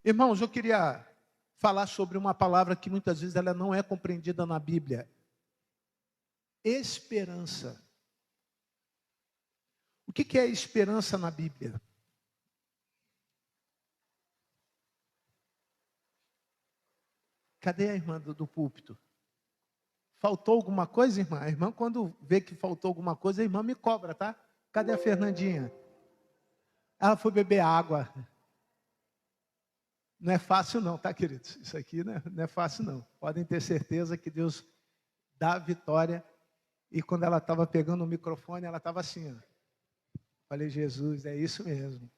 Irmãos, eu queria falar sobre uma palavra que muitas vezes ela não é compreendida na Bíblia. Esperança. O que é esperança na Bíblia? Cadê a irmã do púlpito? Faltou alguma coisa, irmã? A irmã, quando vê que faltou alguma coisa, a irmã me cobra, tá? Cadê a Fernandinha? Ela foi beber água. Não é fácil não, tá, queridos? Isso aqui não é fácil não. Podem ter certeza que Deus dá a vitória. E quando ela estava pegando o microfone, ela estava assim, ó. Falei, Jesus, é isso mesmo.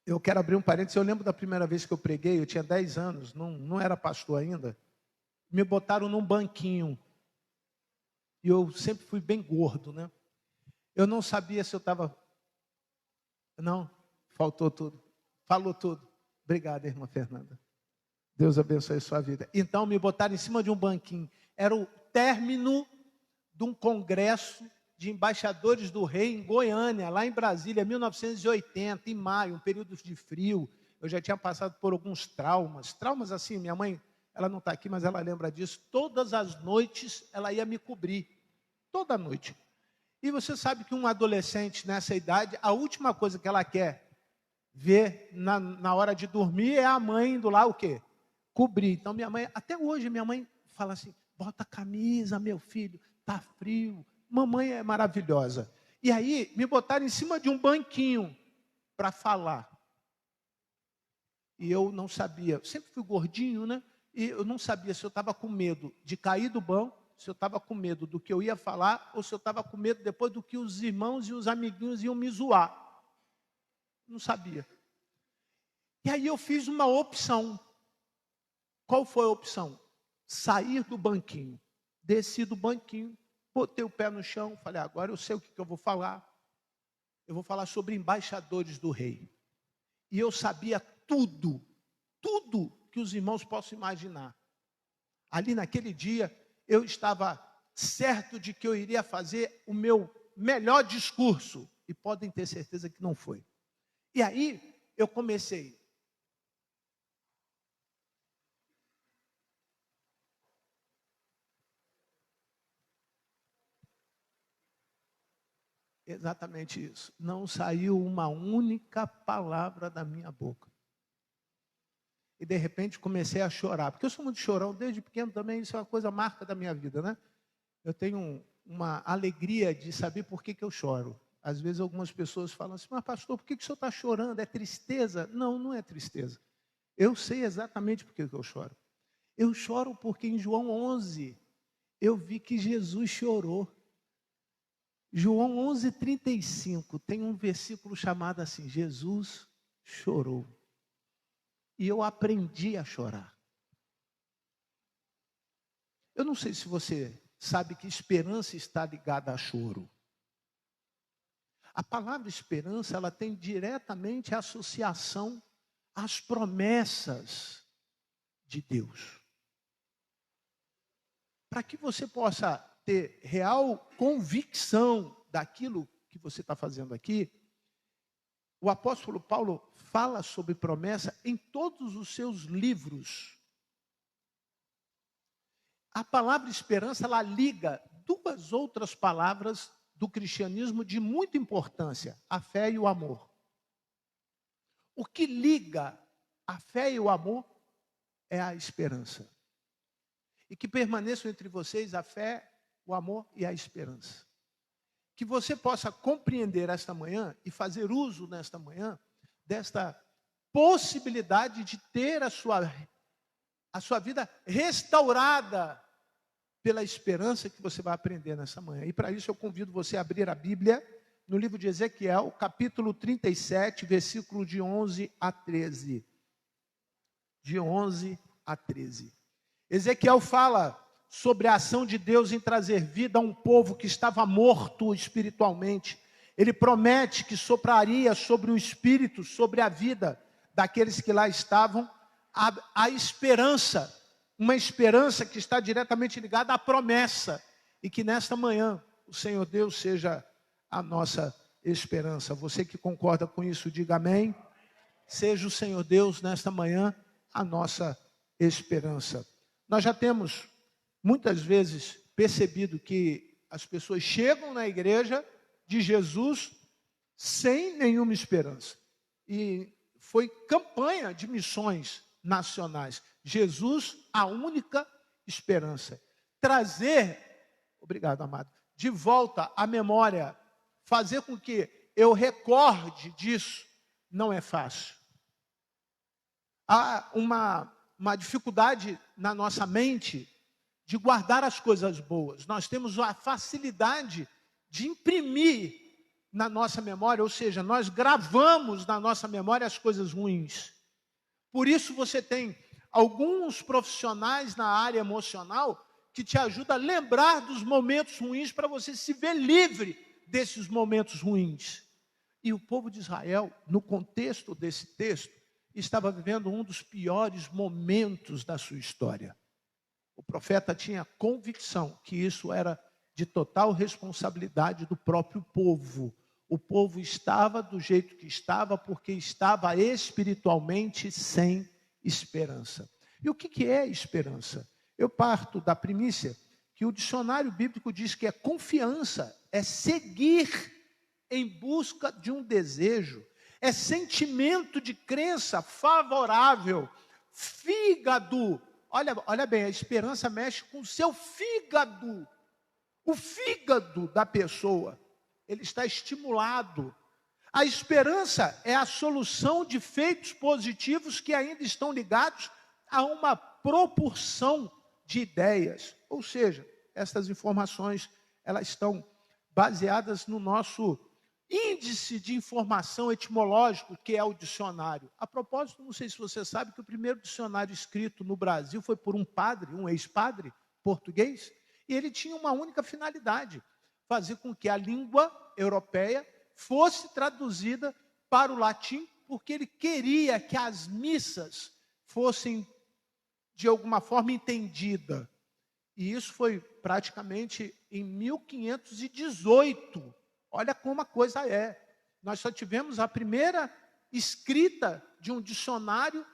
Eu quero abrir um parênteses. Eu lembro da primeira vez que eu preguei, eu tinha 10 anos, não era pastor ainda. Me botaram num banquinho. E eu sempre fui bem gordo, né? Eu não sabia se eu estava... Não, faltou tudo. Falou tudo. Obrigado, irmã Fernanda. Deus abençoe a sua vida. Então, me botaram em cima de um banquinho. Era o término de um congresso de embaixadores do rei em Goiânia, lá em Brasília, 1980, em maio, um período de frio. Eu já tinha passado por alguns traumas. Traumas assim, minha mãe, ela não está aqui, mas ela lembra disso. Todas as noites, ela ia me cobrir. Toda noite. E você sabe que um adolescente nessa idade, a última coisa que ela quer ver na hora de dormir é a mãe indo lá o quê? Cobrir. Então minha mãe, até hoje minha mãe fala assim, bota a camisa, meu filho, tá frio. Mamãe é maravilhosa. E aí me botaram em cima de um banquinho para falar. E eu não sabia, eu sempre fui gordinho, né? E eu não sabia se eu estava com medo de cair do banco, se eu estava com medo do que eu ia falar, ou se eu estava com medo depois do que os irmãos e os amiguinhos iam me zoar. Não sabia. E aí eu fiz uma opção. Qual foi a opção? Sair do banquinho. Desci do banquinho, botei o pé no chão, falei, agora eu sei o que eu vou falar. Eu vou falar sobre embaixadores do rei. E eu sabia tudo que os irmãos possam imaginar. Ali naquele dia, eu estava certo de que eu iria fazer o meu melhor discurso. E podem ter certeza que não foi. E aí, eu comecei. Exatamente isso. Não saiu uma única palavra da minha boca. E de repente comecei a chorar. Porque eu sou muito chorão desde pequeno também, isso é uma coisa marca da minha vida, né? Eu tenho uma alegria de saber por que eu choro. Às vezes algumas pessoas falam assim, mas pastor, por que o senhor está chorando? É tristeza? Não, não é tristeza. Eu sei exatamente por que eu choro. Eu choro porque em João 11, eu vi que Jesus chorou. João 11:35 tem um versículo chamado assim, Jesus chorou. E eu aprendi a chorar. Eu não sei se você sabe que esperança está ligada a choro. A palavra esperança, ela tem diretamente associação às promessas de Deus. Para que você possa ter real convicção daquilo que você está fazendo aqui, o apóstolo Paulo fala sobre promessa em todos os seus livros. A palavra esperança, ela liga duas outras palavras do cristianismo de muita importância, a fé e o amor. O que liga a fé e o amor é a esperança. E que permaneçam entre vocês a fé, o amor e a esperança. Que você possa compreender esta manhã e fazer uso nesta manhã desta possibilidade de ter a sua vida restaurada pela esperança que você vai aprender nessa manhã. E para isso eu convido você a abrir a Bíblia no livro de Ezequiel, capítulo 37, versículo de 11 a 13. De 11 a 13. Ezequiel fala sobre a ação de Deus em trazer vida a um povo que estava morto espiritualmente. Ele promete que sopraria sobre o espírito, sobre a vida daqueles que lá estavam, a esperança, uma esperança que está diretamente ligada à promessa, e que nesta manhã o Senhor Deus seja a nossa esperança. Você que concorda com isso, diga amém. seja o Senhor Deus nesta manhã a nossa esperança. Nós já temos muitas vezes percebido que as pessoas chegam na igreja de Jesus sem nenhuma esperança. E foi campanha de missões nacionais. Jesus, a única esperança. Trazer, obrigado, amado, de volta à memória, fazer com que eu recorde disso, não é fácil. Há uma dificuldade na nossa mente de guardar as coisas boas. Nós temos a facilidade de imprimir na nossa memória, ou seja, nós gravamos na nossa memória as coisas ruins. Por isso você tem alguns profissionais na área emocional que te ajudam a lembrar dos momentos ruins para você se ver livre desses momentos ruins. E o povo de Israel, no contexto desse texto, estava vivendo um dos piores momentos da sua história. O profeta tinha convicção que isso era de total responsabilidade do próprio povo. O povo estava do jeito que estava porque estava espiritualmente sem esperança. E o que é esperança? Eu parto da primícia que o dicionário bíblico diz que é confiança, é seguir em busca de um desejo, é sentimento de crença favorável, fígado. Olha bem, a esperança mexe com o seu fígado. O fígado da pessoa, ele está estimulado. A esperança é a solução de feitos positivos que ainda estão ligados a uma proporção de ideias. Ou seja, essas informações, elas estão baseadas no nosso índice de informação etimológico, que é o dicionário. A propósito, não sei se você sabe que o primeiro dicionário escrito no Brasil foi por um padre, um ex-padre português, e ele tinha uma única finalidade: fazer com que a língua europeia fosse traduzida para o latim, porque ele queria que as missas fossem, de alguma forma, entendidas. E isso foi praticamente em 1518. Olha como a coisa é. Nós só tivemos a primeira escrita de um dicionário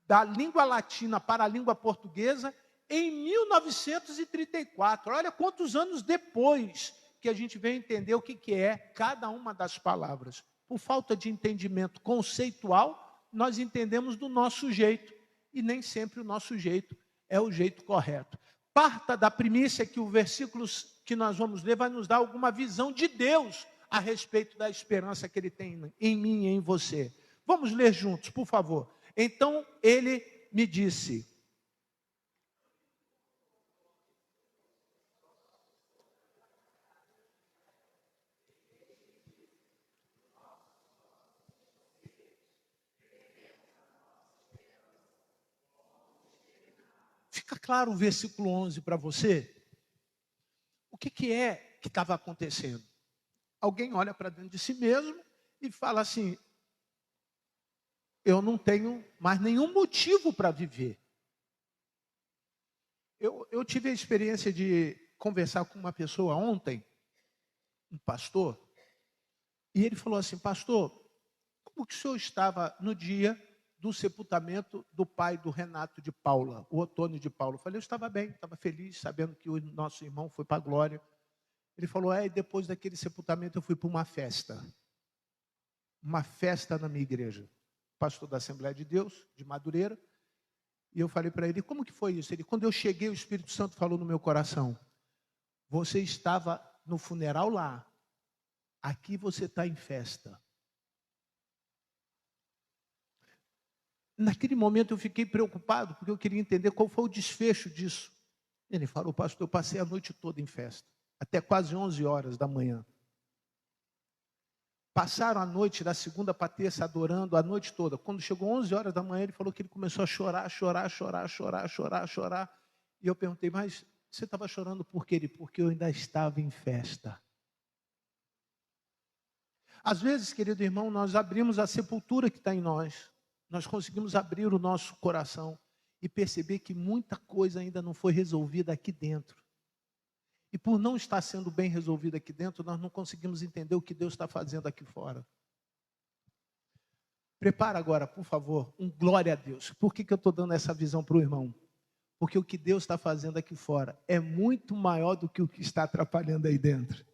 da língua latina para a língua portuguesa em 1934. Olha quantos anos depois que a gente veio entender o que é cada uma das palavras. Por falta de entendimento conceitual, nós entendemos do nosso jeito. E nem sempre o nosso jeito é o jeito correto. Parta da primícia que o versículo que nós vamos ler vai nos dar alguma visão de Deus a respeito da esperança que Ele tem em mim e em você. Vamos ler juntos, por favor. Então ele me disse: fica claro o versículo 11 para você? O que é que estava acontecendo? Alguém olha para dentro de si mesmo e fala assim: eu não tenho mais nenhum motivo para viver. Eu tive a experiência de conversar com uma pessoa ontem, um pastor, e ele falou assim: pastor, como que o senhor estava no dia do sepultamento do pai do Renato de Paula, o Otônio de Paula? Eu falei: eu estava bem, estava feliz, sabendo que o nosso irmão foi para a glória. Ele falou: e depois daquele sepultamento eu fui para uma festa na minha igreja, pastor da Assembleia de Deus, de Madureira. E eu falei para ele: como que foi isso? Ele: quando eu cheguei, o Espírito Santo falou no meu coração: você estava no funeral lá, aqui você está em festa. Naquele momento eu fiquei preocupado, porque eu queria entender qual foi o desfecho disso. Ele falou: pastor, eu passei a noite toda em festa, até quase 11 horas da manhã. Passaram a noite, da segunda para terça, adorando a noite toda. Quando chegou 11 horas da manhã, ele falou que ele começou a chorar. E eu perguntei: mas você estava chorando por quê? Ele: porque eu ainda estava em festa. Às vezes, querido irmão, nós abrimos a sepultura que está em nós. Nós conseguimos abrir o nosso coração e perceber que muita coisa ainda não foi resolvida aqui dentro. E por não estar sendo bem resolvida aqui dentro, nós não conseguimos entender o que Deus está fazendo aqui fora. Prepara agora, por favor, um glória a Deus. Por que eu estou dando essa visão para o irmão? Porque o que Deus está fazendo aqui fora é muito maior do que o que está atrapalhando aí dentro.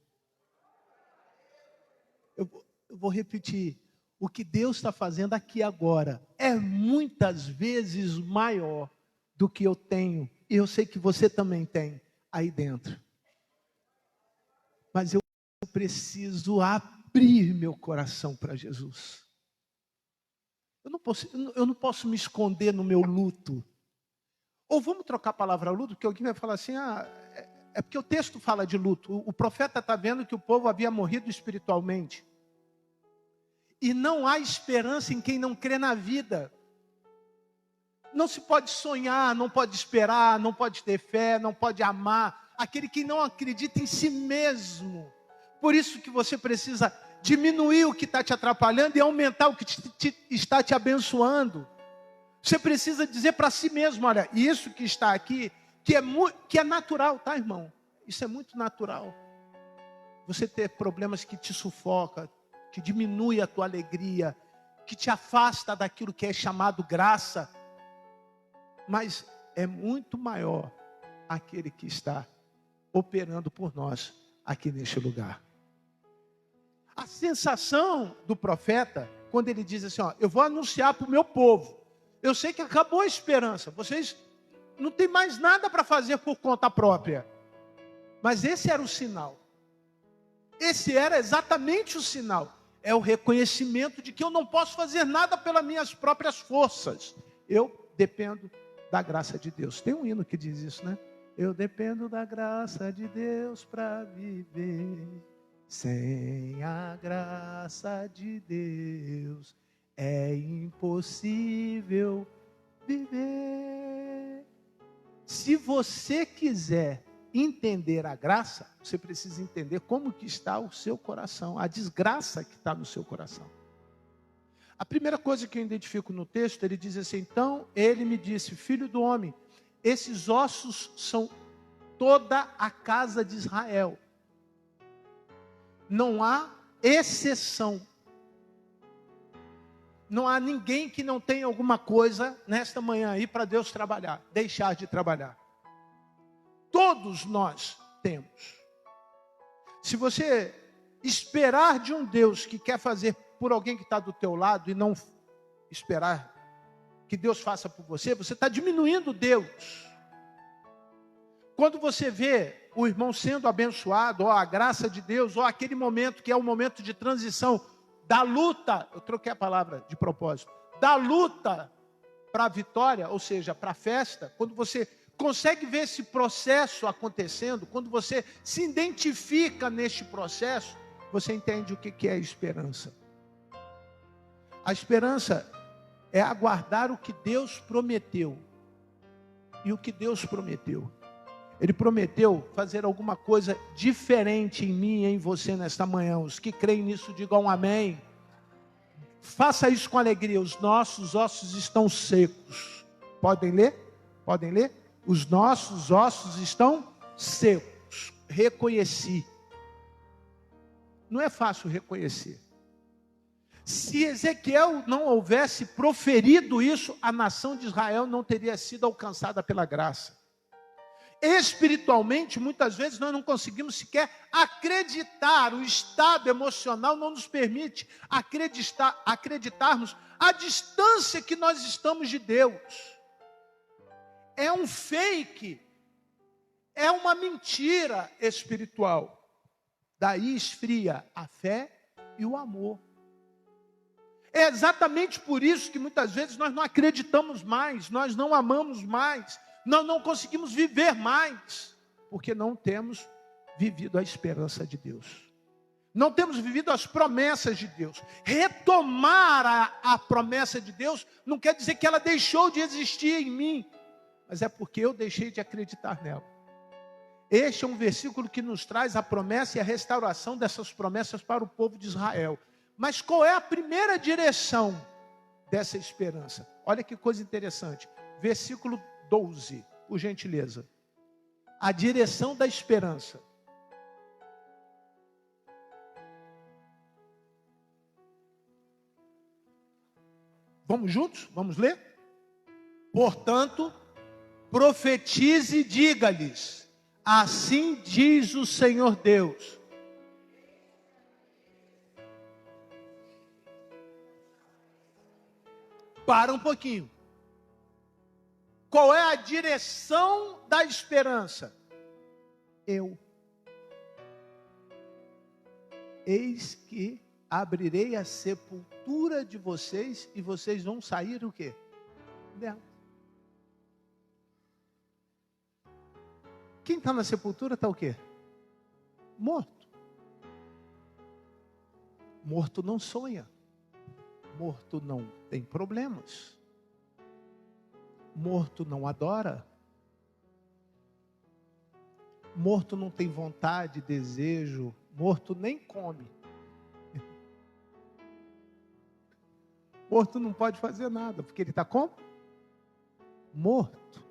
Eu vou repetir. O que Deus está fazendo aqui agora é muitas vezes maior do que eu tenho. E eu sei que você também tem aí dentro. Mas eu preciso abrir meu coração para Jesus. Eu não posso me esconder no meu luto. Ou vamos trocar a palavra luto, porque alguém vai falar assim, é porque o texto fala de luto. O profeta está vendo que o povo havia morrido espiritualmente. E não há esperança em quem não crê na vida. Não se pode sonhar, não pode esperar, não pode ter fé, não pode amar. Aquele que não acredita em si mesmo. Por isso que você precisa diminuir o que está te atrapalhando e aumentar o que está te abençoando. Você precisa dizer para si mesmo, olha, isso que está aqui, que é natural, tá, irmão? Isso é muito natural. Você ter problemas que te sufocam, que diminui a tua alegria, que te afasta daquilo que é chamado graça. Mas é muito maior aquele que está operando por nós aqui neste lugar. A sensação do profeta, quando ele diz assim, ó, eu vou anunciar para o meu povo, eu sei que acabou a esperança, vocês não tem mais nada para fazer por conta própria. Mas esse era o sinal. Esse era exatamente o sinal. É o reconhecimento de que eu não posso fazer nada pelas minhas próprias forças. Eu dependo da graça de Deus. Tem um hino que diz isso, né? Eu dependo da graça de Deus para viver. Sem a graça de Deus é impossível viver. Se você quiser entender a graça, você precisa entender como que está o seu coração, a desgraça que está no seu coração. A primeira coisa que eu identifico no texto, ele diz assim, então ele me disse, filho do homem, esses ossos são toda a casa de Israel. Não há exceção. Não há ninguém que não tenha alguma coisa nesta manhã aí para Deus trabalhar, deixar de trabalhar. Todos nós temos. Se você esperar de um Deus que quer fazer por alguém que está do teu lado e não esperar que Deus faça por você, você está diminuindo Deus. Quando você vê o irmão sendo abençoado, ou a graça de Deus, ou aquele momento que é o momento de transição, da luta, eu troquei a palavra de propósito, da luta para a vitória, ou seja, para a festa, quando você consegue ver esse processo acontecendo, quando você se identifica neste processo, você entende o que é a esperança. A esperança é aguardar o que Deus prometeu. E o que Deus prometeu? Ele prometeu fazer alguma coisa diferente em mim e em você nesta manhã. Os que creem nisso, digam amém. Faça isso com alegria. Os nossos ossos estão secos. Podem ler? Podem ler? Os nossos ossos estão secos. Reconheci. Não é fácil reconhecer. Se Ezequiel não houvesse proferido isso, a nação de Israel não teria sido alcançada pela graça. Espiritualmente, muitas vezes nós não conseguimos sequer acreditar, o estado emocional não nos permite acreditarmos a distância que nós estamos de Deus. É um fake, é uma mentira espiritual. Daí esfria a fé e o amor. É exatamente por isso que muitas vezes nós não acreditamos mais, nós não amamos mais, nós não conseguimos viver mais, porque não temos vivido a esperança de Deus. Não temos vivido as promessas de Deus. Retomar a promessa de Deus não quer dizer que ela deixou de existir em mim, mas é porque eu deixei de acreditar nela. Este é um versículo que nos traz a promessa e a restauração dessas promessas para o povo de Israel. Mas qual é a primeira direção dessa esperança? Olha que coisa interessante. Versículo 12, por gentileza. A direção da esperança. Vamos juntos? Vamos ler? Portanto, profetize e diga-lhes: assim diz o Senhor Deus. Para um pouquinho. Qual é a direção da esperança? Eis que abrirei a sepultura de vocês e vocês vão sair o quê? Dela. Quem está na sepultura está o quê? Morto. Morto não sonha. Morto não tem problemas. Morto não adora. Morto não tem vontade, desejo. Morto nem come. Morto não pode fazer nada, porque ele está como? Morto.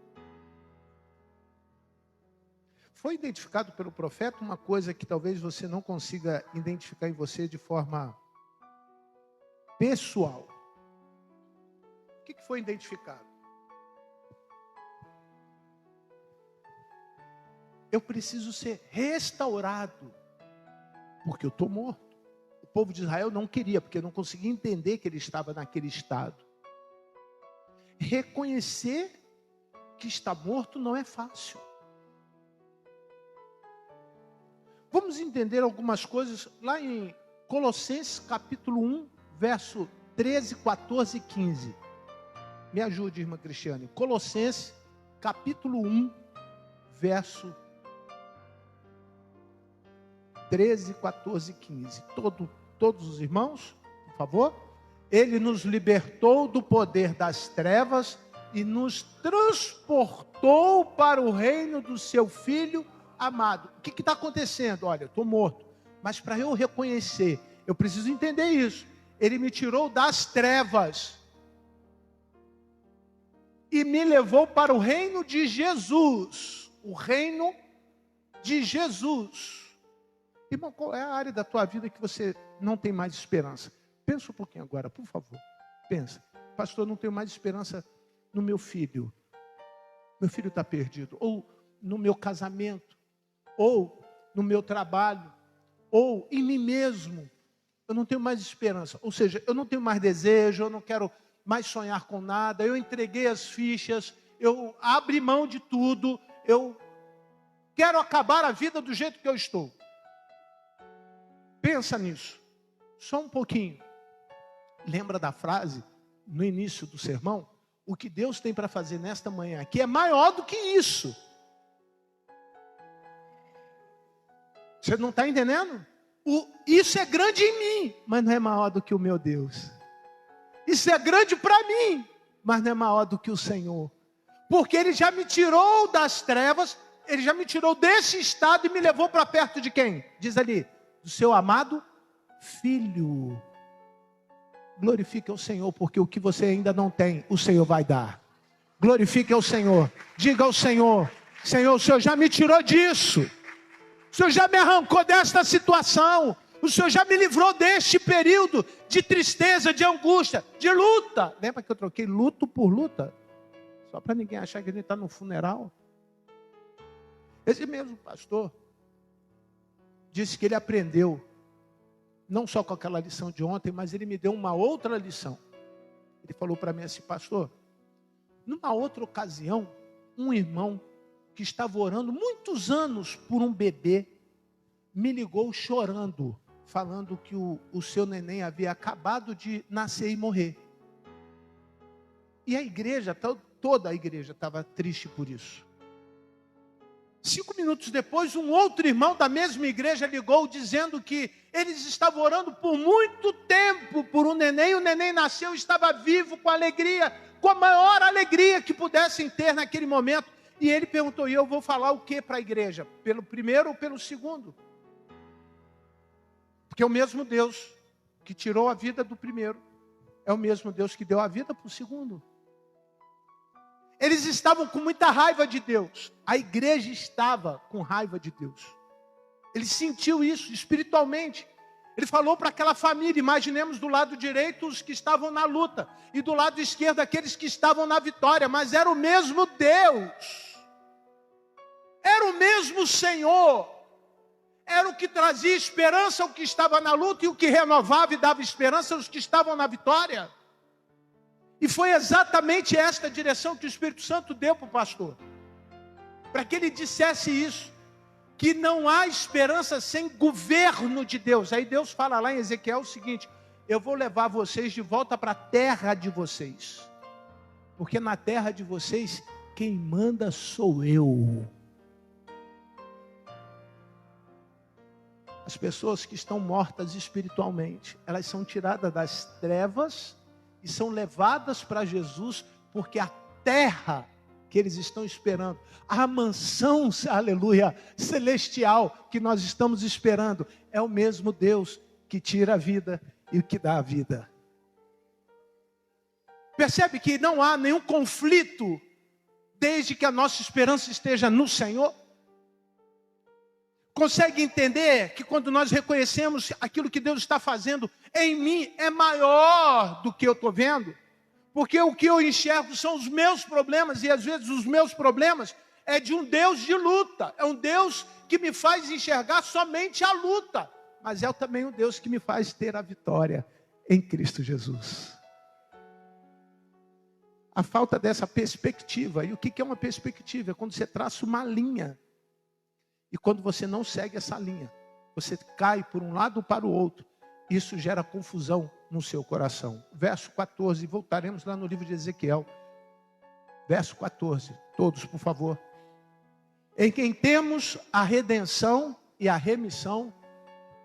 Foi identificado pelo profeta uma coisa que talvez você não consiga identificar em você de forma pessoal. O que foi identificado? Eu preciso ser restaurado, porque eu estou morto. O povo de Israel não queria, porque não conseguia entender que ele estava naquele estado. Reconhecer que está morto não é fácil. Vamos entender algumas coisas lá em Colossenses capítulo 1, verso 13, 14 e 15. Me ajude, irmã Cristiane. Colossenses capítulo 1, verso 13, 14 e 15. Todos os irmãos, por favor. Ele nos libertou do poder das trevas e nos transportou para o reino do seu Filho amado. O que está acontecendo? Olha, eu estou morto, mas para eu reconhecer, eu preciso entender isso. Ele me tirou das trevas e me levou para o reino de Jesus. O reino de Jesus. Irmão, qual é a área da tua vida que você não tem mais esperança? Pensa um pouquinho agora, por favor. Pensa. Pastor, não tenho mais esperança no meu filho. Meu filho está perdido. Ou no meu casamento. Ou no meu trabalho. Ou em mim mesmo. Eu não tenho mais esperança. Ou seja, eu não tenho mais desejo, eu não quero mais sonhar com nada. Eu entreguei as fichas, eu abri mão de tudo. Eu quero acabar a vida do jeito que eu estou. Pensa nisso, só um pouquinho. Lembra da frase, no início do sermão? O que Deus tem para fazer nesta manhã aqui é maior do que isso. Você não está entendendo? Isso é grande em mim, mas não é maior do que o meu Deus. Isso é grande para mim, mas não é maior do que o Senhor. Porque Ele já me tirou das trevas, Ele já me tirou desse estado e me levou para perto de quem? Diz ali. Do seu amado Filho. Glorifique ao Senhor, porque o que você ainda não tem, o Senhor vai dar. Glorifique ao Senhor. Diga ao Senhor: Senhor, o Senhor já me tirou disso. O Senhor já me arrancou desta situação. O Senhor já me livrou deste período de tristeza, de angústia, de luta. Lembra que eu troquei luto por luta? Só para ninguém achar que a gente está no funeral. Esse mesmo pastor disse que ele aprendeu, não só com aquela lição de ontem, mas ele me deu uma outra lição. Ele falou para mim assim: pastor, numa outra ocasião, um irmão que estava orando muitos anos por um bebê, me ligou chorando, falando que o seu neném havia acabado de nascer e morrer. E a igreja, toda a igreja estava triste por isso. 5 minutos depois, um outro irmão da mesma igreja ligou dizendo que eles estavam orando por muito tempo por um neném. O neném nasceu, estava vivo, com alegria, com a maior alegria que pudessem ter naquele momento. E ele perguntou: e eu vou falar o que para a igreja? Pelo primeiro ou pelo segundo? Porque é o mesmo Deus que tirou a vida do primeiro, é o mesmo Deus que deu a vida para o segundo. Eles estavam com muita raiva de Deus. A igreja estava com raiva de Deus. Ele sentiu isso espiritualmente. Ele falou para aquela família, imaginemos do lado direito os que estavam na luta, e do lado esquerdo aqueles que estavam na vitória, mas era o mesmo Deus, era o mesmo Senhor, era o que trazia esperança ao que estava na luta, e o que renovava e dava esperança aos que estavam na vitória. E foi exatamente esta direção que o Espírito Santo deu para o pastor, para que ele dissesse isso, que não há esperança sem governo de Deus. Aí Deus fala lá em Ezequiel o seguinte: eu vou levar vocês de volta para a terra de vocês, porque na terra de vocês quem manda sou eu. As pessoas que estão mortas espiritualmente, elas são tiradas das trevas e são levadas para Jesus, porque a terra que eles estão esperando, a mansão, aleluia, celestial que nós estamos esperando, é o mesmo Deus que tira a vida e que dá a vida. Percebe que não há nenhum conflito desde que a nossa esperança esteja no Senhor? Consegue entender que quando nós reconhecemos aquilo que Deus está fazendo em mim é maior do que eu estou vendo? Porque o que eu enxergo são os meus problemas, e às vezes os meus problemas é de um Deus de luta. É um Deus que me faz enxergar somente a luta, mas é também um Deus que me faz ter a vitória em Cristo Jesus. A falta dessa perspectiva, e o que é uma perspectiva? É quando você traça uma linha, e quando você não segue essa linha, você cai por um lado ou para o outro. Isso gera confusão no seu coração. Verso 14, voltaremos lá no livro de Ezequiel. Verso 14, todos por favor. Em quem temos a redenção e a remissão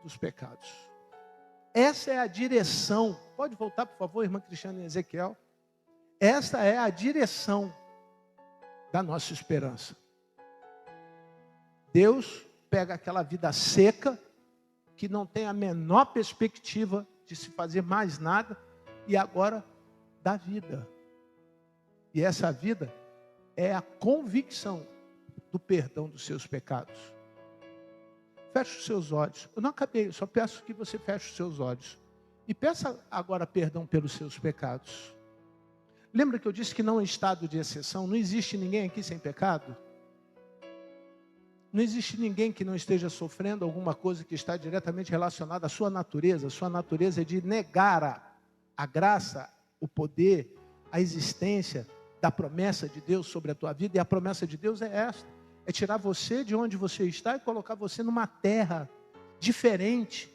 dos pecados. Essa é a direção. Pode voltar por favor, irmã Cristiana, em Ezequiel. Esta é a direção da nossa esperança. Deus pega aquela vida seca, que não tem a menor perspectiva de se fazer mais nada, e agora dá vida. E essa vida é a convicção do perdão dos seus pecados. Feche os seus olhos. Eu não acabei, eu só peço que você feche os seus olhos. E peça agora perdão pelos seus pecados. Lembra que eu disse que não é estado de exceção? Não existe ninguém aqui sem pecado? Não existe ninguém que não esteja sofrendo alguma coisa que está diretamente relacionada à sua natureza. A sua natureza é de negar a graça, o poder, a existência da promessa de Deus sobre a tua vida. E a promessa de Deus é esta: é tirar você de onde você está e colocar você numa terra diferente.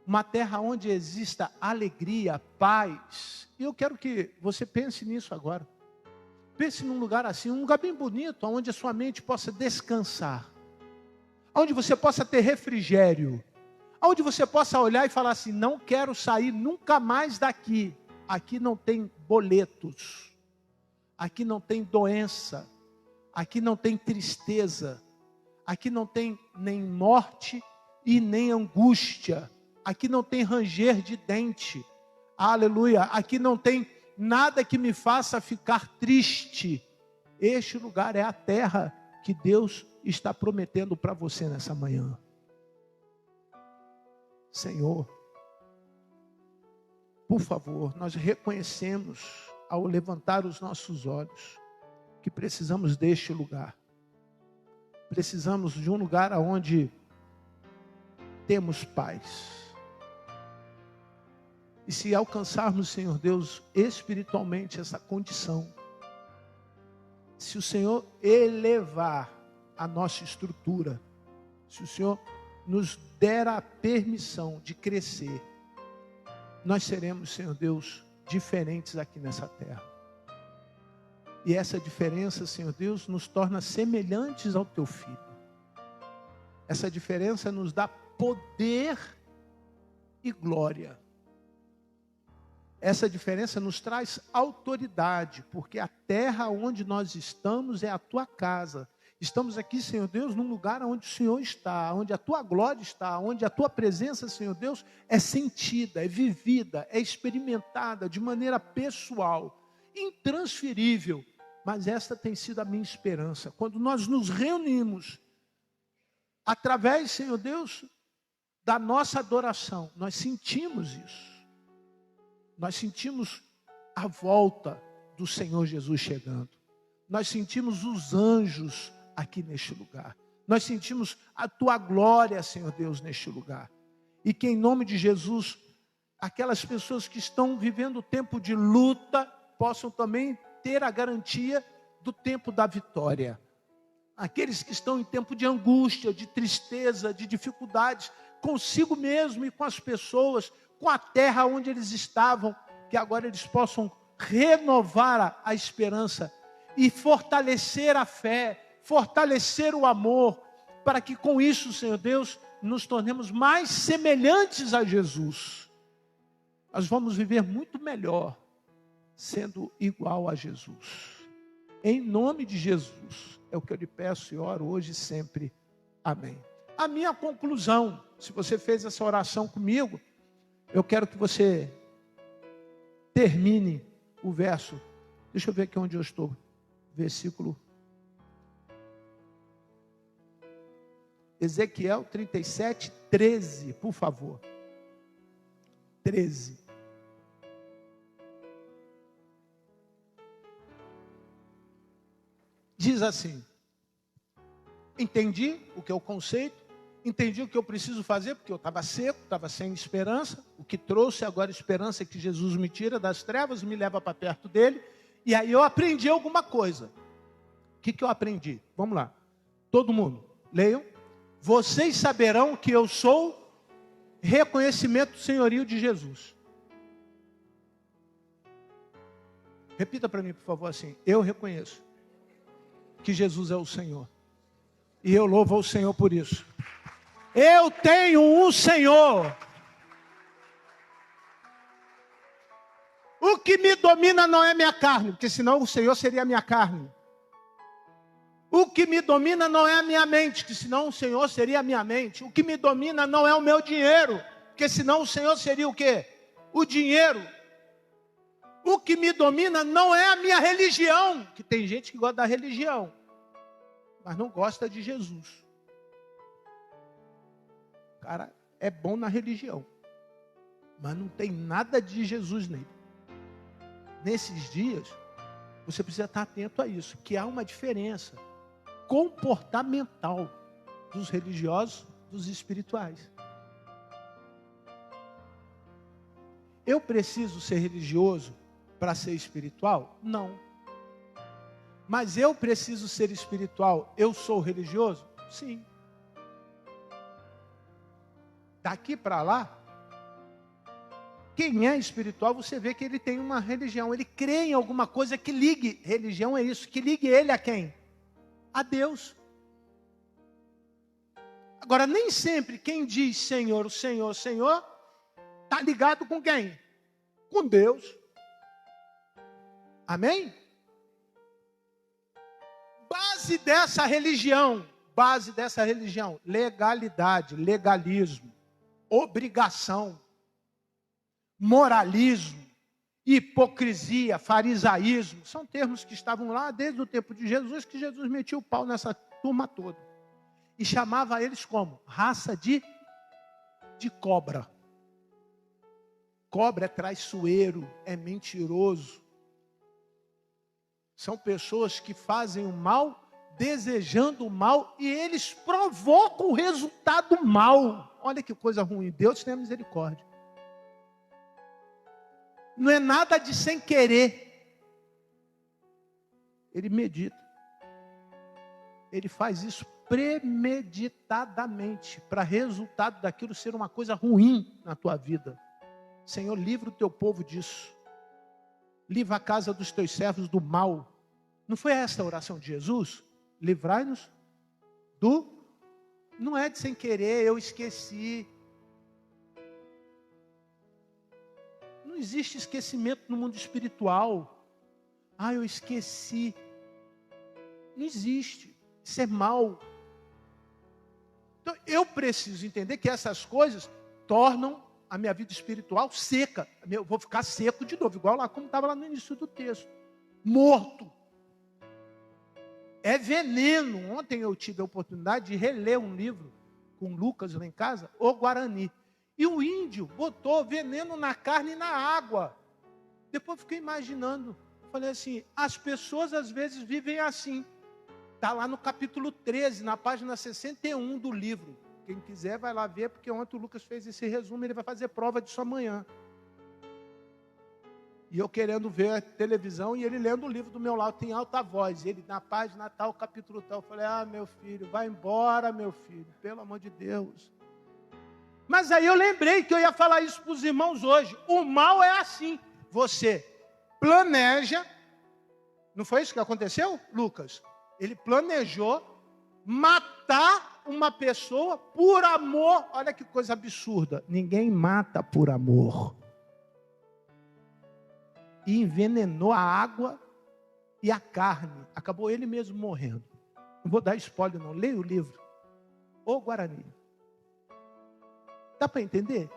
Uma terra onde exista alegria, paz. E eu quero que você pense nisso agora. Pense num lugar assim, um lugar bem bonito, onde a sua mente possa descansar, onde você possa ter refrigério, onde você possa olhar e falar assim: não quero sair nunca mais daqui. Aqui não tem boletos, aqui não tem doença, aqui não tem tristeza, aqui não tem nem morte e nem angústia, aqui não tem ranger de dente, aleluia, aqui não tem nada que me faça ficar triste. Este lugar é a terra que Deus está prometendo para você nessa manhã. Senhor, por favor, nós reconhecemos ao levantar os nossos olhos que precisamos deste lugar. Precisamos de um lugar onde temos paz. E se alcançarmos, Senhor Deus, espiritualmente essa condição, se o Senhor elevar a nossa estrutura, se o Senhor nos der a permissão de crescer, nós seremos, Senhor Deus, diferentes aqui nessa terra. E essa diferença, Senhor Deus, nos torna semelhantes ao Teu Filho. Essa diferença nos dá poder e glória. Essa diferença nos traz autoridade, porque a terra onde nós estamos é a Tua casa. Estamos aqui, Senhor Deus, num lugar onde o Senhor está, onde a Tua glória está, onde a Tua presença, Senhor Deus, é sentida, é vivida, é experimentada de maneira pessoal, intransferível. Mas esta tem sido a minha esperança. Quando nós nos reunimos, através, Senhor Deus, da nossa adoração, nós sentimos isso. Nós sentimos a volta do Senhor Jesus chegando. Nós sentimos os anjos aqui neste lugar. Nós sentimos a tua glória, Senhor Deus, neste lugar. E que em nome de Jesus, aquelas pessoas que estão vivendo o tempo de luta, possam também ter a garantia do tempo da vitória. Aqueles que estão em tempo de angústia, de tristeza, de dificuldades, consigo mesmo e com as pessoas, com a terra onde eles estavam, que agora eles possam renovar a esperança e fortalecer a fé, fortalecer o amor, para que com isso, Senhor Deus, nos tornemos mais semelhantes a Jesus. Nós vamos viver muito melhor sendo igual a Jesus. Em nome de Jesus, é o que eu lhe peço e oro hoje e sempre. Amém. A minha conclusão, se você fez essa oração comigo, eu quero que você termine o verso. Deixa eu ver aqui onde eu estou. Versículo Ezequiel 37, 13, por favor. 13. Diz assim: entendi o que é o conceito, entendi o que eu preciso fazer, porque eu estava seco, estava sem esperança. O que trouxe agora esperança é que Jesus me tira das trevas, me leva para perto dele. E aí eu aprendi alguma coisa. O que eu aprendi? Vamos lá. Todo mundo, leiam. Vocês saberão que eu sou reconhecimento do senhorio de Jesus. Repita para mim, por favor, assim: eu reconheço que Jesus é o Senhor. E eu louvo ao Senhor por isso. Eu tenho um Senhor. O que me domina não é minha carne, porque senão o Senhor seria a minha carne. O que me domina não é a minha mente, porque senão o Senhor seria a minha mente. O que me domina não é o meu dinheiro, porque senão o Senhor seria o quê? O dinheiro. O que me domina não é a minha religião, que tem gente que gosta da religião, mas não gosta de Jesus. O cara é bom na religião, mas não tem nada de Jesus nele. Nesses dias, você precisa estar atento a isso, que há uma diferença comportamental dos religiosos, dos espirituais. Eu preciso ser religioso para ser espiritual? Não. Mas eu preciso ser espiritual, eu sou religioso? Sim. Daqui para lá, quem é espiritual, você vê que ele tem uma religião, ele crê em alguma coisa que ligue, religião é isso, que ligue ele a quem? A Deus. Agora, nem sempre quem diz Senhor, Senhor, Senhor, está ligado com quem? Com Deus. Amém? Base dessa religião, legalidade, legalismo, obrigação, moralismo, hipocrisia, farisaísmo, são termos que estavam lá desde o tempo de Jesus, que Jesus metia o pau nessa turma toda. E chamava eles como? Raça de cobra. Cobra é traiçoeiro, é mentiroso. São pessoas que fazem o mal, desejando o mal, e eles provocam o resultado mal. Olha que coisa ruim, Deus tenha misericórdia. Não é nada de sem querer. Ele medita. Ele faz isso premeditadamente, para resultado daquilo ser uma coisa ruim na tua vida. Senhor, livra o teu povo disso. Livra a casa dos teus servos do mal. Não foi essa a oração de Jesus? Livrai-nos do... Não é de sem querer, eu esqueci. Não existe esquecimento no mundo espiritual. Ah, eu esqueci. Não existe. Isso é mal. Então, eu preciso entender que essas coisas tornam a minha vida espiritual seca. Eu vou ficar seco de novo, igual lá como estava lá no início do texto. Morto. É veneno. Ontem eu tive a oportunidade de reler um livro com o Lucas lá em casa, o Guarani. E o índio botou veneno na carne e na água. Depois eu fiquei imaginando, falei assim, as pessoas às vezes vivem assim. Está lá no capítulo 13, na página 61 do livro. Quem quiser vai lá ver, porque ontem o Lucas fez esse resumo, ele vai fazer prova disso amanhã. E eu querendo ver a televisão e ele lendo o livro do meu lado, tem alta voz. Ele na página tal, capítulo tal. Eu falei, meu filho, vai embora, meu filho, pelo amor de Deus. Mas aí eu lembrei que eu ia falar isso para os irmãos hoje. O mal é assim. Você planeja, não foi isso que aconteceu, Lucas? Ele planejou matar uma pessoa por amor. Olha que coisa absurda. Ninguém mata por amor. E envenenou a água e a carne. Acabou ele mesmo morrendo. Não vou dar spoiler não, leia o livro. O Guarani. Dá para entender?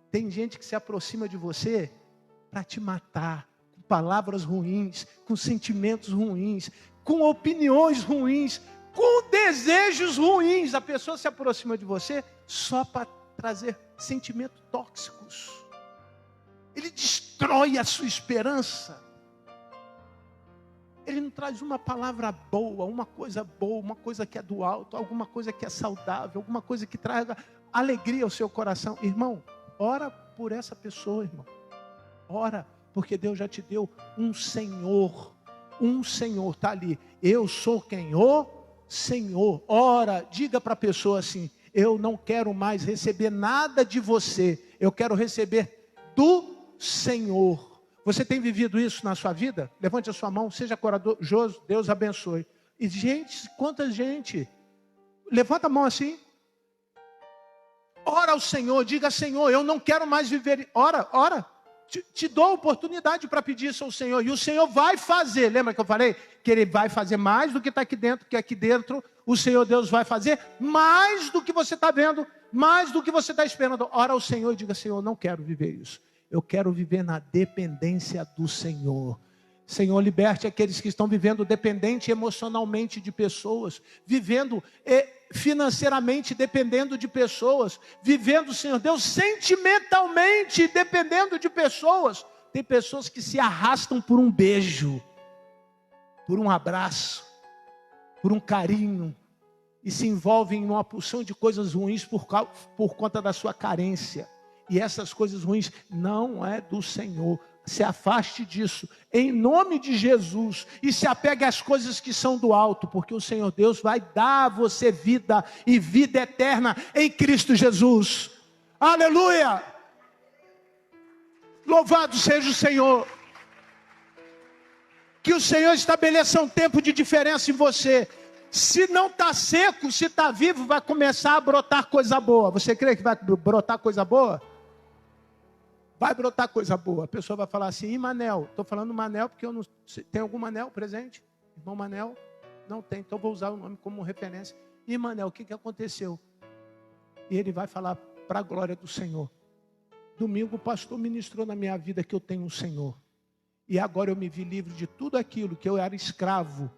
Tem gente que se aproxima de você para te matar. Com palavras ruins, com sentimentos ruins, com opiniões ruins, com desejos ruins. A pessoa se aproxima de você só para trazer sentimentos tóxicos. Ele destrói a sua esperança. Ele não traz uma palavra boa, uma coisa que é do alto, alguma coisa que é saudável, alguma coisa que traga alegria ao seu coração. Irmão, ora por essa pessoa, irmão. Ora, porque Deus já te deu um Senhor. Um Senhor, está ali. Eu sou quem? O Senhor. Ora, diga para a pessoa assim, eu não quero mais receber nada de você. Eu quero receber do Senhor. Você tem vivido isso na sua vida? Levante a sua mão, seja corajoso, Deus abençoe. E gente, quanta gente. Levanta a mão assim. Ora ao Senhor, diga, Senhor, eu não quero mais viver. Ora. Te dou a oportunidade para pedir isso ao Senhor. E o Senhor vai fazer. Lembra que eu falei? Que Ele vai fazer mais do que está aqui dentro. Que aqui dentro o Senhor Deus vai fazer mais do que você está vendo. Mais do que você está esperando. Ora ao Senhor e diga, Senhor, não quero viver isso. Eu quero viver na dependência do Senhor. Senhor, liberte aqueles que estão vivendo dependente emocionalmente de pessoas. Vivendo financeiramente dependendo de pessoas, vivendo, Senhor Deus, sentimentalmente dependendo de pessoas. Tem pessoas que se arrastam por um beijo, por um abraço, por um carinho, e se envolvem em uma porção de coisas ruins por conta da sua carência. E essas coisas ruins não é do Senhor. Se afaste disso, em nome de Jesus, e se apegue às coisas que são do alto, porque o Senhor Deus vai dar a você vida, e vida eterna em Cristo Jesus. Aleluia! Louvado seja o Senhor. Que o Senhor estabeleça um tempo de diferença em você. Se não está seco, se está vivo, vai começar a brotar coisa boa. Você crê que vai brotar coisa boa? Vai brotar coisa boa. A pessoa vai falar assim, e Manel? Estou falando Manel porque eu não sei. Tem algum Manel presente? Irmão Manel? Não tem, então vou usar o nome como referência. E Manel, o que aconteceu? E ele vai falar para a glória do Senhor. Domingo o pastor ministrou na minha vida que eu tenho um Senhor. E agora eu me vi livre de tudo aquilo que eu era escravo.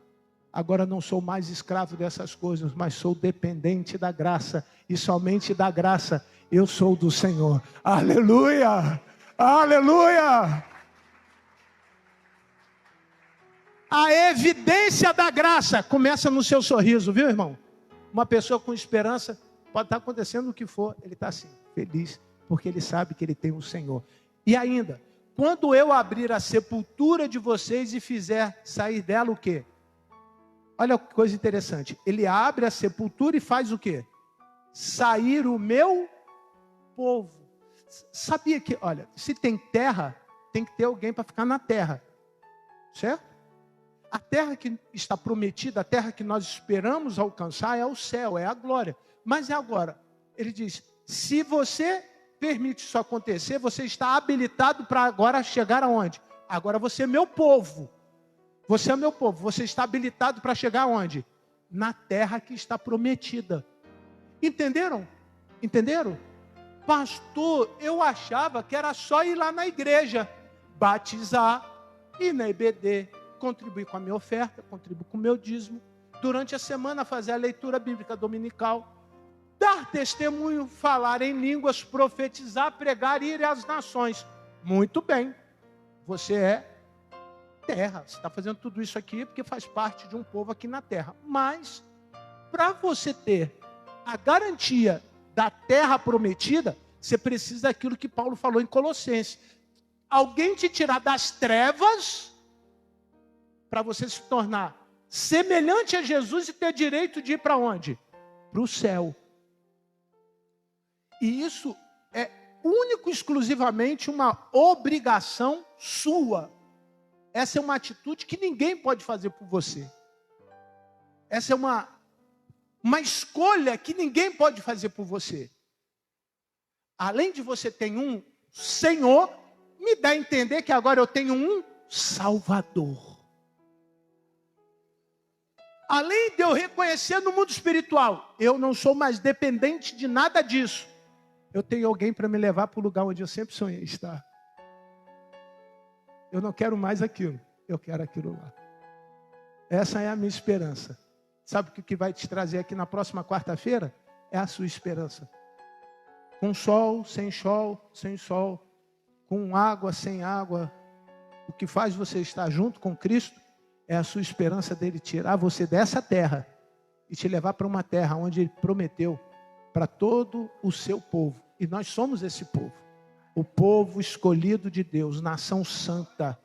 Agora não sou mais escravo dessas coisas, mas sou dependente da graça. E somente da graça eu sou do Senhor. Aleluia! Aleluia! A evidência da graça começa no seu sorriso, viu, irmão? Uma pessoa com esperança, pode estar acontecendo o que for, ele está assim, feliz, porque ele sabe que ele tem um Senhor. E ainda, quando eu abrir a sepultura de vocês e fizer sair dela o quê? Olha que coisa interessante. Ele abre a sepultura e faz o quê? Sair o meu povo. Sabia que, olha, se tem terra, tem que ter alguém para ficar na terra. Certo? A terra que está prometida, a terra que nós esperamos alcançar é o céu, é a glória. Mas é agora. Ele diz, se você permite isso acontecer, você está habilitado para agora chegar aonde? Agora você é meu povo. Você é meu povo. Você está habilitado para chegar aonde? Na terra que está prometida. Entenderam? Entenderam? Pastor, eu achava que era só ir lá na igreja, batizar, ir na EBD, contribuir com a minha oferta, contribuir com o meu dízimo, durante a semana fazer a leitura bíblica dominical. dar testemunho, falar em línguas, profetizar, pregar e ir às nações. Muito bem, você é terra, você está fazendo tudo isso aqui porque faz parte de um povo aqui na terra. Mas, para você ter a garantia da terra prometida, você precisa daquilo que Paulo falou em Colossenses. Alguém te tirar das trevas, para você se tornar semelhante a Jesus e ter direito de ir para onde? Para o céu. E isso é único e exclusivamente uma obrigação sua. Essa é uma atitude que ninguém pode fazer por você. Essa é uma escolha que ninguém pode fazer por você. Além de você ter um Senhor, me dá a entender que agora eu tenho um Salvador. Além de eu reconhecer no mundo espiritual, eu não sou mais dependente de nada disso. Eu tenho alguém para me levar para o lugar onde eu sempre sonhei estar. Eu não quero mais aquilo, eu quero aquilo lá. Essa é a minha esperança. Sabe o que vai te trazer aqui na próxima quarta-feira? É a sua esperança. Com sol, sem sol, com água, sem água. O que faz você estar junto com Cristo é a sua esperança dele tirar você dessa terra e te levar para uma terra onde ele prometeu para todo o seu povo. E nós somos esse povo. O povo escolhido de Deus, nação santa,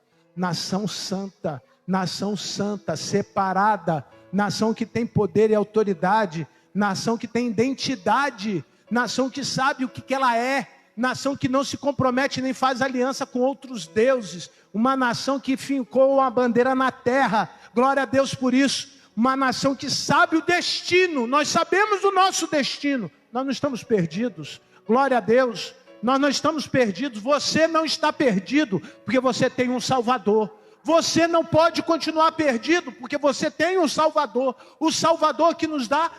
separada, nação que tem poder e autoridade, nação que tem identidade, nação que sabe o que ela é, nação que não se compromete nem faz aliança com outros deuses, uma nação que fincou uma bandeira na terra, glória a Deus por isso, uma nação que sabe o destino, nós sabemos o nosso destino, nós não estamos perdidos, glória a Deus. Nós não estamos perdidos, você não está perdido, porque você tem um Salvador. Você não pode continuar perdido, porque você tem um Salvador. O Salvador que nos dá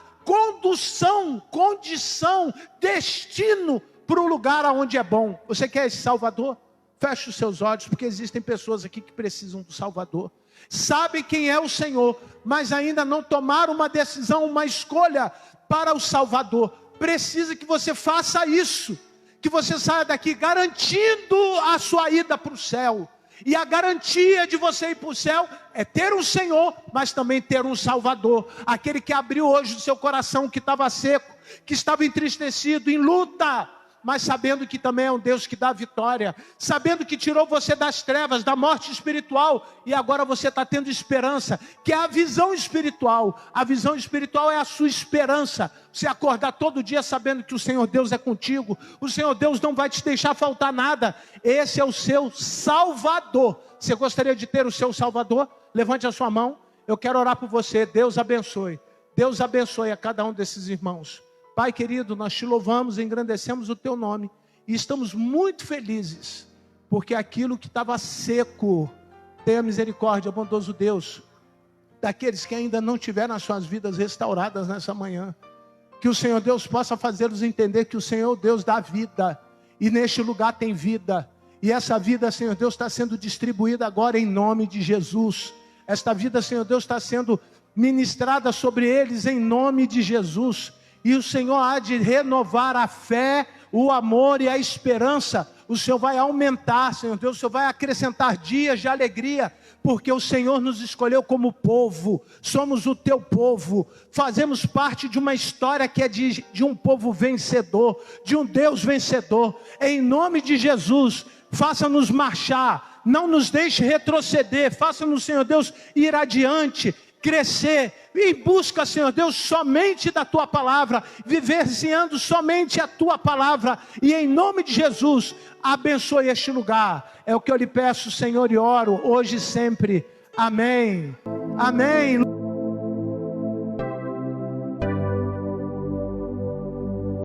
condição, destino para o lugar onde é bom. Você quer esse Salvador? Feche os seus olhos, porque existem pessoas aqui que precisam do Salvador. Sabem quem é o Senhor, mas ainda não tomaram uma decisão, uma escolha para o Salvador. Precisa que você faça isso. Que você saia daqui garantindo a sua ida para o céu. E a garantia de você ir para o céu é ter um Senhor, mas também ter um Salvador. Aquele que abriu hoje o seu coração, que estava seco, que estava entristecido, em luta, mas sabendo que também é um Deus que dá vitória, sabendo que tirou você das trevas, da morte espiritual, e agora você está tendo esperança, que é a visão espiritual. A visão espiritual é a sua esperança. Você acordar todo dia sabendo que o Senhor Deus é contigo, o Senhor Deus não vai te deixar faltar nada. Esse é o seu Salvador. Você gostaria de ter o seu Salvador? Levante a sua mão, eu quero orar por você. Deus abençoe a cada um desses irmãos. Pai querido, nós te louvamos, engrandecemos o teu nome e estamos muito felizes, porque aquilo que estava seco, tenha misericórdia, bondoso Deus, daqueles que ainda não tiveram as suas vidas restauradas nessa manhã, que o Senhor Deus possa fazê-los entender que o Senhor Deus dá vida, e neste lugar tem vida, e essa vida, Senhor Deus, está sendo distribuída agora em nome de Jesus. Esta vida, Senhor Deus, está sendo ministrada sobre eles em nome de Jesus. E o Senhor há de renovar a fé, o amor e a esperança. O Senhor vai aumentar, Senhor Deus, o Senhor vai acrescentar dias de alegria, porque o Senhor nos escolheu como povo, somos o teu povo, fazemos parte de uma história que é de um povo vencedor, de um Deus vencedor. Em nome de Jesus, faça-nos marchar, não nos deixe retroceder, faça-nos, Senhor Deus, ir adiante, crescer, em busca, Senhor Deus, somente da Tua Palavra, vivenciando somente a Tua Palavra, e em nome de Jesus, abençoe este lugar, é o que eu lhe peço, Senhor, e oro, hoje e sempre, amém, amém.